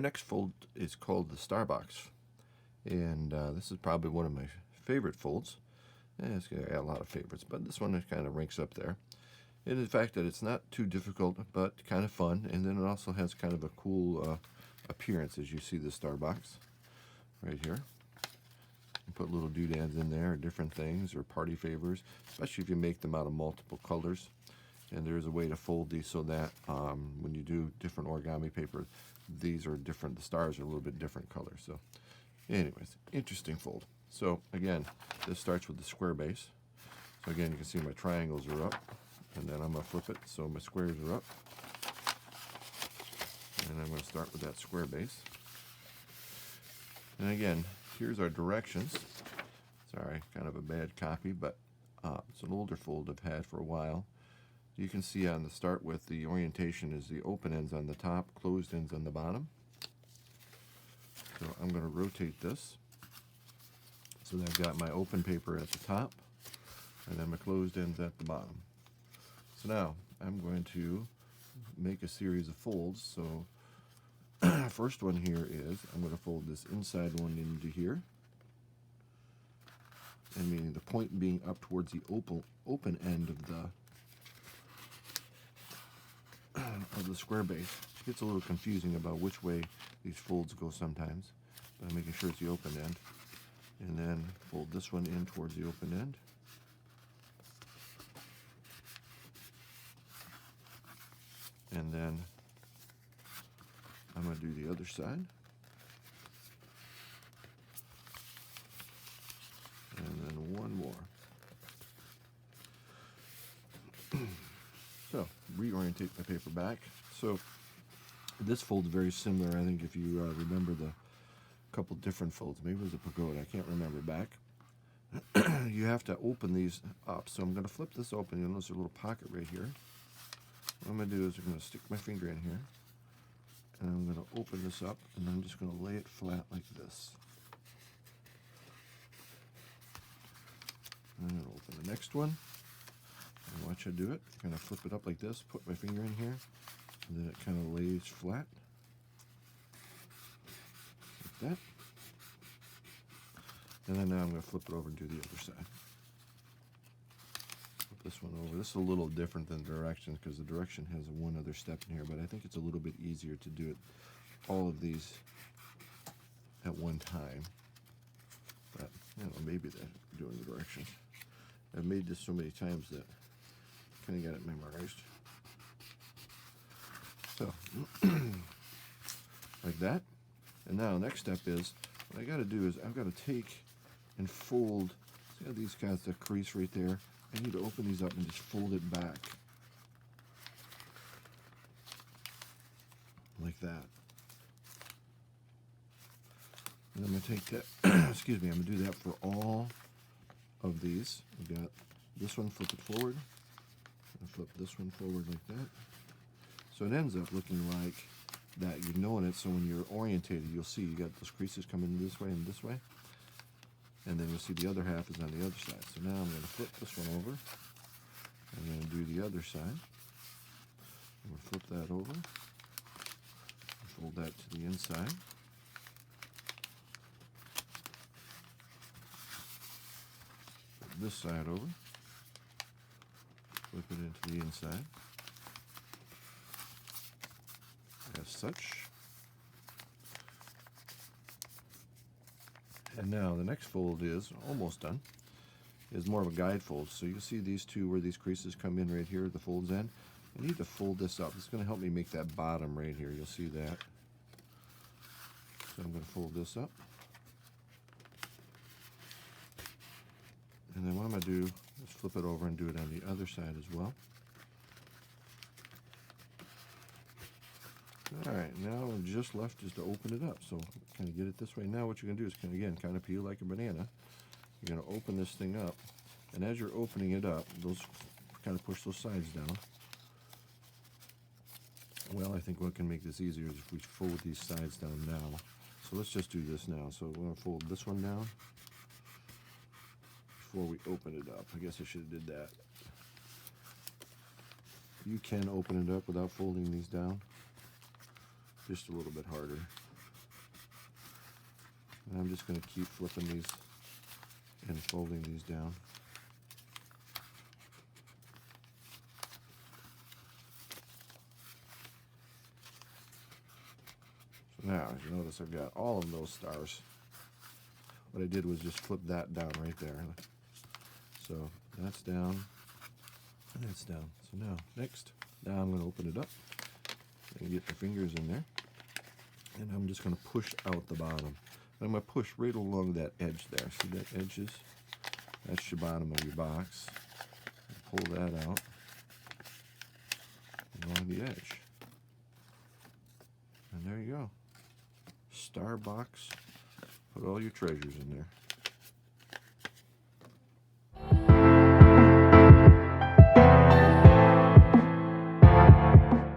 Our next fold is called the Starbox, and this is probably one of my favorite folds. It's got a lot of favorites, but this one kind of ranks up there. And the fact that it's not too difficult, but kind of fun, and then it also has kind of a cool appearance as you see the Starbox right here. You put little doodads in there, or different things, or party favors, especially if you make them out of multiple colors. And there's a way to fold these so that when you do different origami paper, these are different. The stars are a little bit different colors. So, anyways, interesting fold. So again, this starts with the square base. So again, you can see my triangles are up, and then I'm gonna flip it so my squares are up. And I'm gonna start with that square base. And again, here's our directions. Sorry, kind of a bad copy, but it's an older fold I've had for a while. You can see on the start with the orientation is the open ends on the top, closed ends on the bottom. So I'm going to rotate this so that I've got my open paper at the top and then my closed ends at the bottom. So now I'm going to make a series of folds. So first one here is I'm going to fold this inside one into here, and meaning the point being up towards the open end of the square base. It gets a little confusing about which way these folds go sometimes, but I'm making sure it's the open end. And then fold this one in towards the open end. And then I'm going to do the other side. And then one more. So, reorientate my paper back. So, this fold's very similar, I think, if you remember the couple different folds. Maybe it was a pagoda, I can't remember back. You have to open these up. So I'm going to flip this open. You'll notice there's a little pocket right here. What I'm going to do is I'm going to stick my finger in here, and I'm going to open this up, and I'm just going to lay it flat like this. I'm going to open the next one. And watch I do it. I'm going to flip it up like this, put my finger in here, and then it kind of lays flat. Like that. And then now I'm going to flip it over and do the other side. Flip this one over. This is a little different than directions because the direction has one other step in here, but I think it's a little bit easier to do it all of these at one time. But, you know, maybe they're doing the directions. I've made this so many times that I kind of got it memorized. So, like that. And now the next step is, what I got to do is I've got to take and fold. See how these guys, the crease right there? I need to open these up and just fold it back. Like that. And I'm going to take that, excuse me, I'm going to do that for all of these. I've got this one, flip it forward. And flip this one forward like that. So it ends up looking like that. You're knowing it, so when you're orientated, you'll see you got those creases coming this way and this way. And then you'll see the other half is on the other side. So now I'm going to flip this one over. I'm going to do the other side. I'm going to flip that over. Fold that to the inside. Flip this side over. Flip it into the inside. As such. And now the next fold is almost done. Is more of a guide fold. So you'll see these two where these creases come in right here, the folds end. I need to fold this up. It's going to help me make that bottom right here. You'll see that. So I'm going to fold this up. And then what I'm going to do is flip it over and do it on the other side as well. Alright, now just left is to open it up. So kind of get it this way. Now what you're going to do is kind of peel like a banana. You're going to open this thing up. And as you're opening it up, those kind of push those sides down. Well, I think what can make this easier is if we fold these sides down now. So let's just do this now. So we're going to fold this one down before we open it up. I guess I should have did that. You can open it up without folding these down. Just a little bit harder. And I'm just going to keep flipping these and folding these down. So now, as you notice, I've got all of those stars. What I did was just flip that down right there. So that's down, and that's down. So now, next, now I'm going to open it up and get the fingers in there. And I'm just going to push out the bottom. And I'm going to push right along that edge there. See that edges? That's your bottom of your box. Pull that out along the edge. And there you go. Star box. Put all your treasures in there.